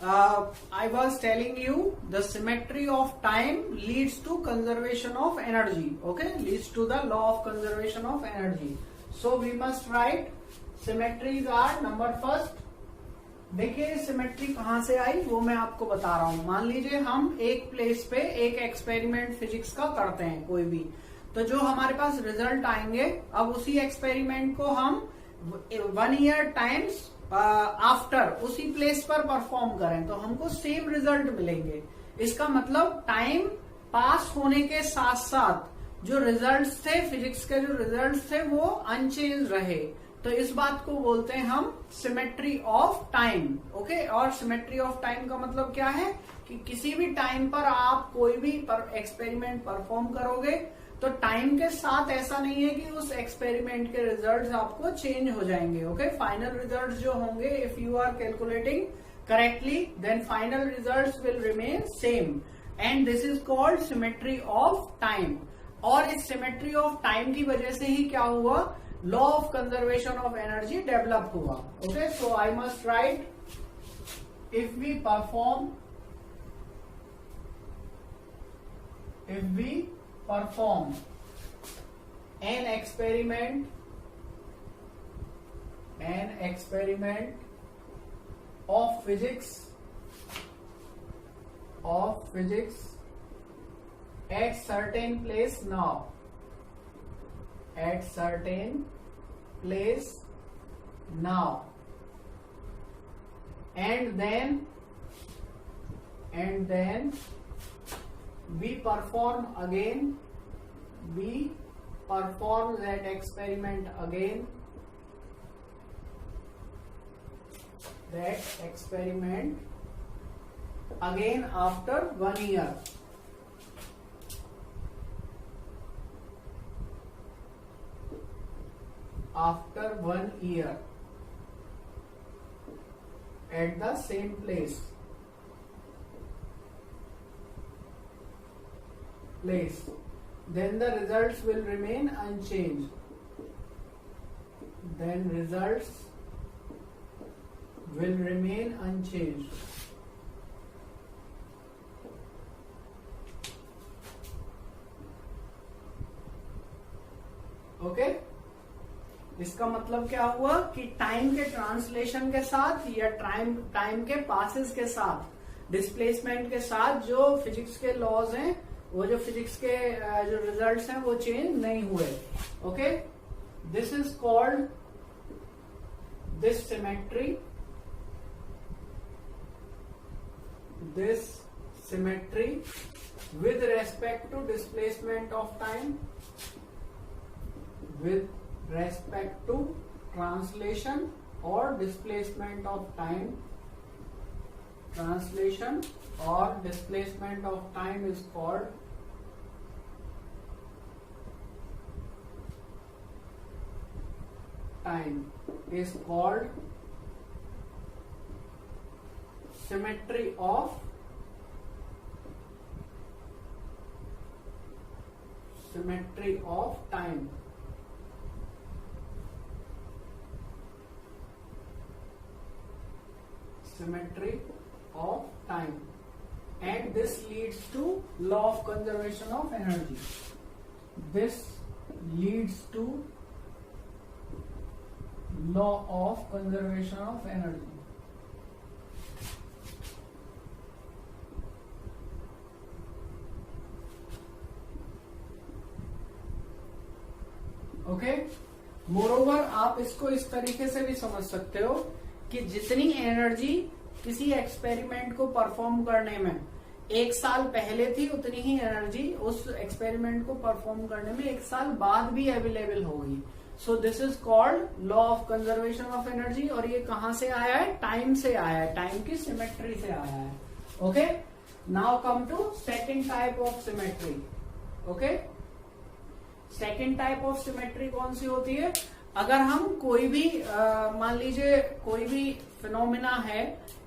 I was telling you the symmetry of time leads to conservation of energy. Okay, leads to the law of conservation of energy. So we must write symmetries are number first. देखिए symmetry कहां से आई वो मैं आपको बता रहा हूं. मान लीजिए हम एक प्लेस पे एक एक्सपेरिमेंट फिजिक्स का करते हैं कोई भी, तो जो हमारे पास रिजल्ट आएंगे, अब उसी एक्सपेरिमेंट को हम 1 ईयर टाइम्स आफ्टर उसी प्लेस पर परफॉर्म करें तो हमको सेम रिजल्ट मिलेंगे. इसका मतलब टाइम पास होने के साथ साथ जो रिजल्ट्स थे, फिजिक्स के जो रिजल्ट्स थे वो अनचेंज रहे. तो इस बात को बोलते हैं हम सिमेट्री ऑफ टाइम. ओके, और सिमेट्री ऑफ टाइम का मतलब क्या है कि किसी भी टाइम पर आप कोई भी एक्सपेरिमेंट परफॉर्म करोगे तो टाइम के साथ ऐसा नहीं है कि उस एक्सपेरिमेंट के रिजल्ट्स आपको चेंज हो जाएंगे. ओके, फाइनल रिजल्ट्स जो होंगे, if you are calculating correctly then final results will remain same and this is called symmetry of time. और इस सिमेट्री ऑफ टाइम की वजह से ही क्या हुआ, law of conservation of energy develop हुआ. Okay, so I must write if we perform an experiment of physics at certain place now, and then we perform that experiment again after 1 year. After 1 year at the same place, then the results will remain unchanged. Okay, इसका मतलब क्या हुआ कि time के translation के साथ या time के पासेस के साथ, डिस्प्लेसमेंट के साथ जो फिजिक्स के लॉज हैं, वो जो फिजिक्स के जो रिजल्ट्स हैं वो चेंज नहीं हुए. Okay, this is called this symmetry with respect to displacement of time, with respect to translation or displacement of time. Translation or displacement of time is called symmetry of time. Symmetry of time, and this leads to law of conservation of energy. This leads to law of conservation of energy. Okay, moreover आप इसको इस तरीके से भी समझ सकते हो कि जितनी एनर्जी किसी एक्सपेरिमेंट को परफॉर्म करने में 1 साल पहले थी, उतनी ही एनर्जी उस एक्सपेरिमेंट को परफॉर्म करने में 1 साल बाद भी अवेलेबल होगी. सो this is called law of conservation of energy. और ये कहां से आया है, टाइम से आया है, टाइम की सिमेट्री से आया है. Okay, now come to second type of symmetry. Okay, second type of symmetry कौन सी होती है, अगर हम कोई भी मान लीजिए कोई भी फिनोमिना है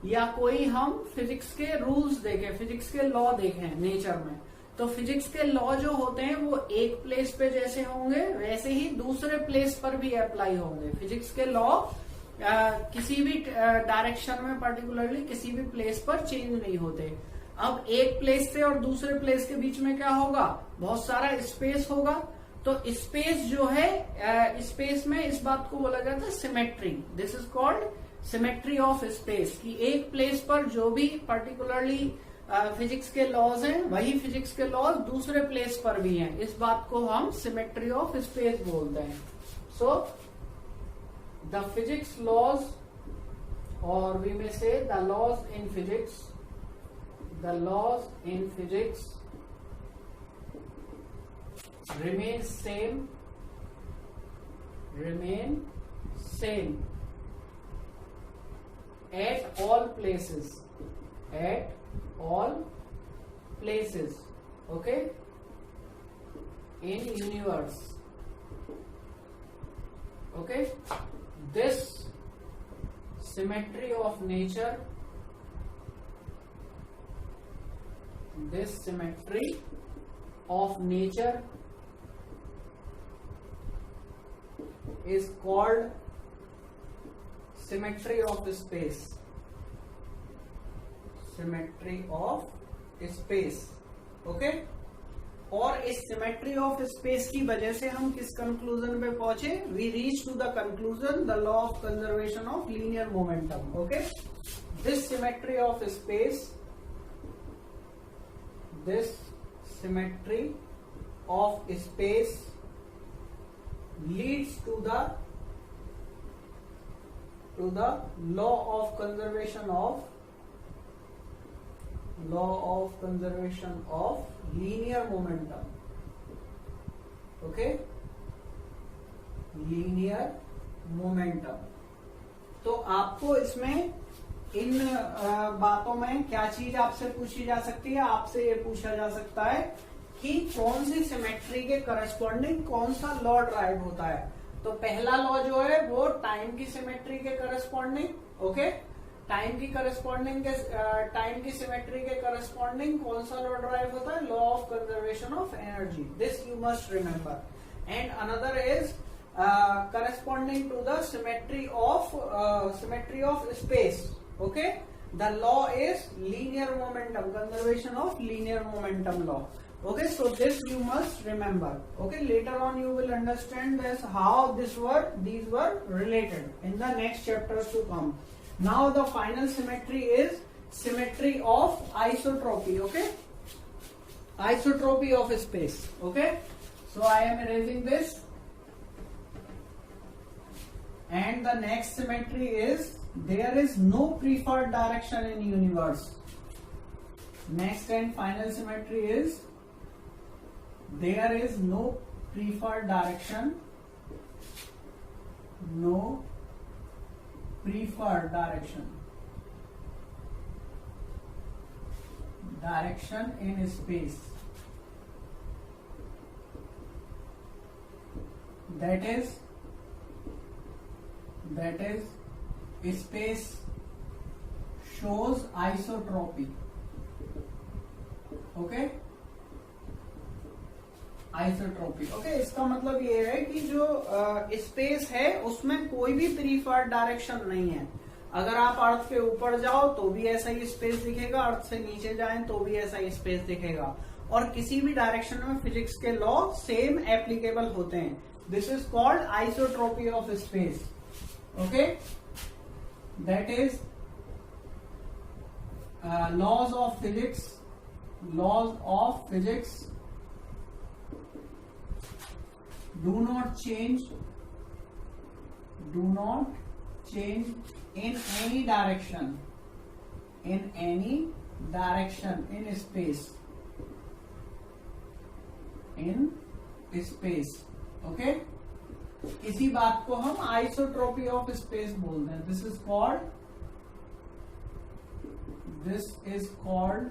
या कोई हम फिजिक्स के रूल्स देखें, फिजिक्स के लॉ देखें नेचर में, तो फिजिक्स के लॉ जो होते हैं वो एक प्लेस पे जैसे होंगे वैसे ही दूसरे प्लेस पर भी अप्लाई होंगे. फिजिक्स के लॉ किसी भी डायरेक्शन में पर्टिकुलरली किसी भी प्लेस पर चेंज नहीं होते। अब एक प्लेस से और दूसरे प्लेस के बीच में क्या होगा, बहुत सारा स्पेस होगा। तो स्पेस जो है, स्पेस में इस बात को बोला जाता है symmetry. This is called symmetry of space, कि एक प्लेस पर जो भी पर्टिकुलरली फिजिक्स के लॉज हैं वही फिजिक्स के लॉज दूसरे प्लेस पर भी हैं। इस बात को हम सिमेट्री ऑफ स्पेस बोलते हैं। सो द फिजिक्स लॉज, और वी में से the laws in physics, the laws in physics remain same at all places, okay, in universe, okay. This symmetry of nature, this symmetry of nature is called symmetry of space, symmetry of space, okay। और इस symmetry of space की वजह से हम किस conclusion पे पहुंचे, we reach to the conclusion the law of conservation of linear momentum, okay. This symmetry of space, this symmetry of space leads to the law of conservation of linear momentum, okay, linear momentum। तो आपको इसमें इन बातों में क्या चीज आपसे पूछी जा सकती है, आपसे ये पूछा जा सकता है कि कौन सी सिमेट्री के करस्पॉन्डिंग कौन सा लॉ ड्राइव होता है। तो पहला लॉ जो है वो टाइम की सिमेट्री के करस्पॉन्डिंग, ओके, टाइम की सिमेट्री के करस्पॉन्डिंग कौन सा लॉ ड्राइव होता है, law of conservation of energy. This you must remember. And another is corresponding to the symmetry of space, okay। The law is linear momentum, conservation of linear momentum law, okay। So this you must remember, okay। Later on you will understand this, how these were related in the next chapters to come। Now the final symmetry is symmetry of isotropy, okay, isotropy of space, okay। So I am erasing this, and the next symmetry is there is no preferred direction in universe। Next and final symmetry is there is no preferred direction, no preferred direction in space, that is space shows isotropy, okay, isotropy, okay. इसका मतलब ये है कि जो space है उसमें कोई भी प्रीफर्ड डायरेक्शन नहीं है। अगर आप अर्थ के ऊपर जाओ तो भी ऐसा ही स्पेस दिखेगा, अर्थ से नीचे जाएं तो भी ऐसा ही स्पेस दिखेगा, और किसी भी डायरेक्शन में फिजिक्स के लॉ सेम एप्लीकेबल होते हैं। This is called isotropy of space, okay. That is laws of physics do not change in any direction in space, okay। इसी बात को हम आइसोट्रोपी ऑफ स्पेस बोलते हैं। This is called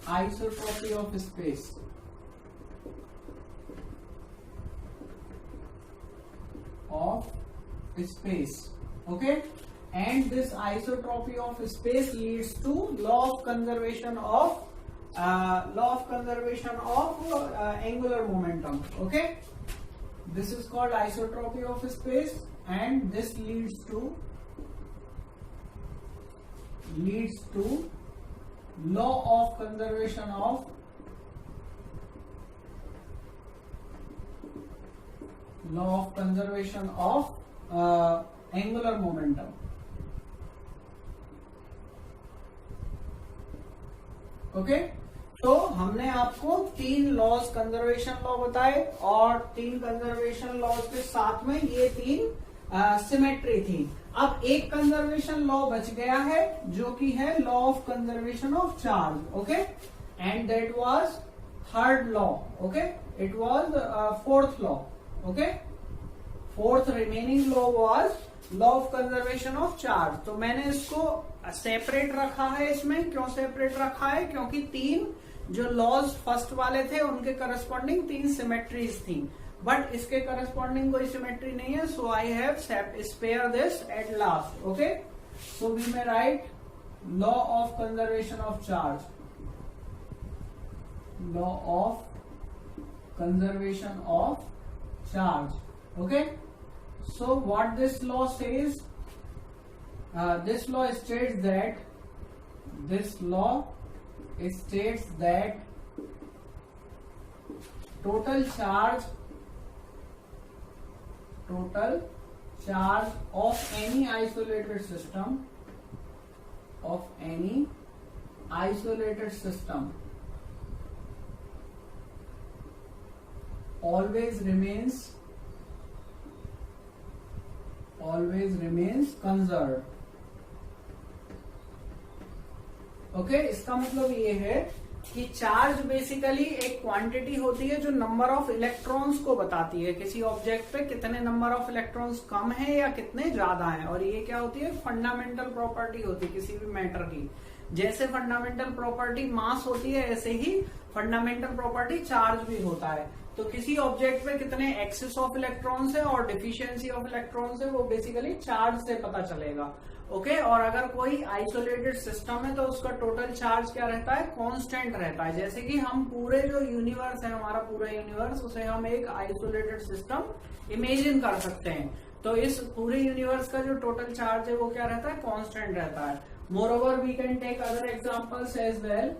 isotropy of space, okay। And this isotropy of space leads to law of conservation of angular momentum, okay। This is called isotropy of space, and this leads to leads to law of conservation of angular momentum. Okay, तो हमने आपको 3 laws conservation law बताए और 3 conservation laws के साथ में ये 3 symmetry थी. अब एक कंजर्वेशन लॉ बच गया है जो कि है law of conservation of charge. Okay, and that was third law. Okay, it was fourth law. Okay, fourth remaining law was law of conservation of charge. तो मैंने इसको सेपरेट रखा है. इसमें क्यों सेपरेट रखा है? क्योंकि 3 जो लॉज फर्स्ट वाले थे उनके करस्पॉन्डिंग 3 सिमेट्रीज थी, बट इसके करस्पॉन्डिंग कोई सिमेट्री नहीं है. So I have spare this at last. Okay, so we may write law of conservation of charge. Law of conservation of charge. Okay, so what this law says, this law states that total charge of any isolated system always remains conserved. Okay, इसका मतलब ये है कि charge basically एक quantity होती है जो number of electrons को बताती है. किसी ऑब्जेक्ट पे कितने नंबर ऑफ इलेक्ट्रॉन्स कम है या कितने ज्यादा हैं. और ये क्या होती है? फंडामेंटल प्रॉपर्टी होती है किसी भी मैटर की. जैसे फंडामेंटल प्रॉपर्टी मास होती है, ऐसे ही फंडामेंटल प्रॉपर्टी चार्ज भी होता है. तो किसी ऑब्जेक्ट में कितने एक्सेस ऑफ इलेक्ट्रॉन्स है और डिफिशियंसी ऑफ इलेक्ट्रॉन्स है वो बेसिकली चार्ज से पता चलेगा. ओके, और अगर कोई आइसोलेटेड सिस्टम है तो उसका टोटल चार्ज क्या रहता है? कांस्टेंट रहता है. जैसे कि हम पूरे जो यूनिवर्स है, हमारा पूरा यूनिवर्स, उसे हम एक आइसोलेटेड सिस्टम इमेजिन कर सकते हैं. तो इस पूरे यूनिवर्स का जो टोटल चार्ज है वो क्या रहता है? कांस्टेंट रहता है. Moreover we can take other examples as well.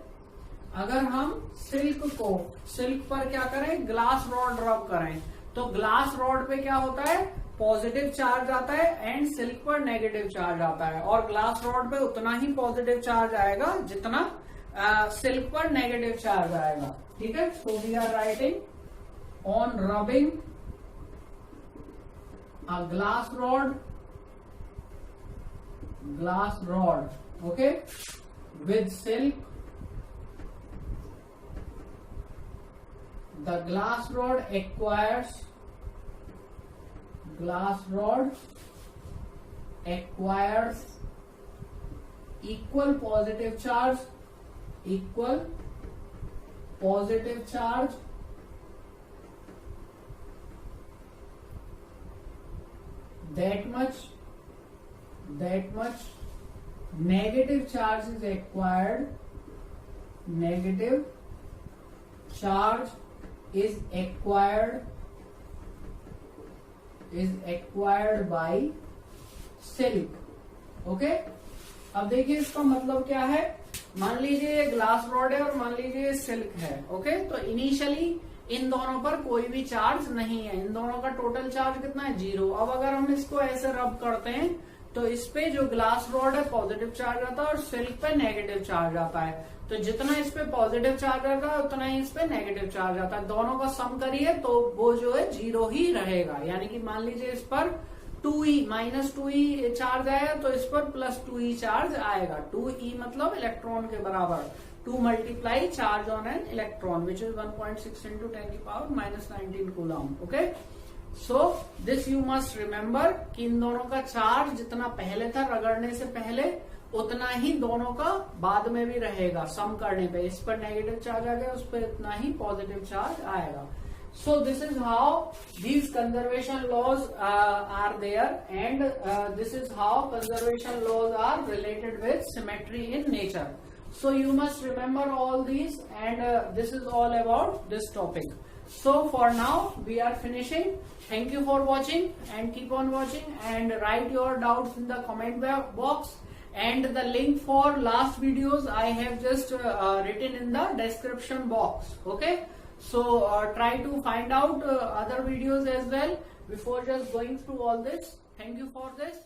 अगर हम सिल्क पर क्या करें? ग्लास रॉड रब करें, तो ग्लास रॉड पे क्या होता है? पॉजिटिव चार्ज आता है एंड सिल्क पर नेगेटिव चार्ज आता है. और ग्लास रॉड पे उतना ही पॉजिटिव चार्ज आएगा जितना सिल्क पर नेगेटिव चार्ज आएगा. ठीक है, so we are writing on rubbing a glass rod okay with silk. The glass rod acquires equal positive charge that much negative charge is acquired. Negative charge is acquired by silk. Okay, अब देखिए इसका मतलब क्या है. मान लीजिए ये glass rod है और मान लीजिए ये सिल्क है. ओके, तो इनिशियली इन दोनों पर कोई भी चार्ज नहीं है. इन दोनों का टोटल चार्ज कितना है? 0. अब अगर हम इसको ऐसे रब करते हैं तो इस पे जो ग्लास रॉड है पॉजिटिव चार्ज आता है और सिल्क पे नेगेटिव चार्ज आता है. तो जितना इस पे पॉजिटिव चार्ज आता है उतना ही इस पे नेगेटिव चार्ज आता है. दोनों का सम करिए तो वो जो है 0 ही रहेगा. यानी कि मान लीजिए इस पर -2e चार्ज आया तो इस पर +2e चार्ज आएगा. 2e मतलब इलेक्ट्रॉन के बराबर. 2 multiply charge on an electron which is 1.6 into 10⁻⁻19 coulomb. Okay, so this you must remember कि इन दोनों का चार्ज जितना पहले था रगड़ने से पहले उतना ही दोनों का बाद में भी रहेगा. सम करने पे इस पर नेगेटिव चार्ज आ गया, उस पर उतना ही पॉजिटिव चार्ज आएगा. So this is how these conservation laws are there and this is how conservation laws are related with symmetry in nature. So you must remember all these and this is all about this topic. So for now we are finishing. Thank you for watching and keep on watching and write your doubts in the comment box and the link for last videos I have just written in the description box. Okay, so try to find out other videos as well before just going through all this. Thank you for this.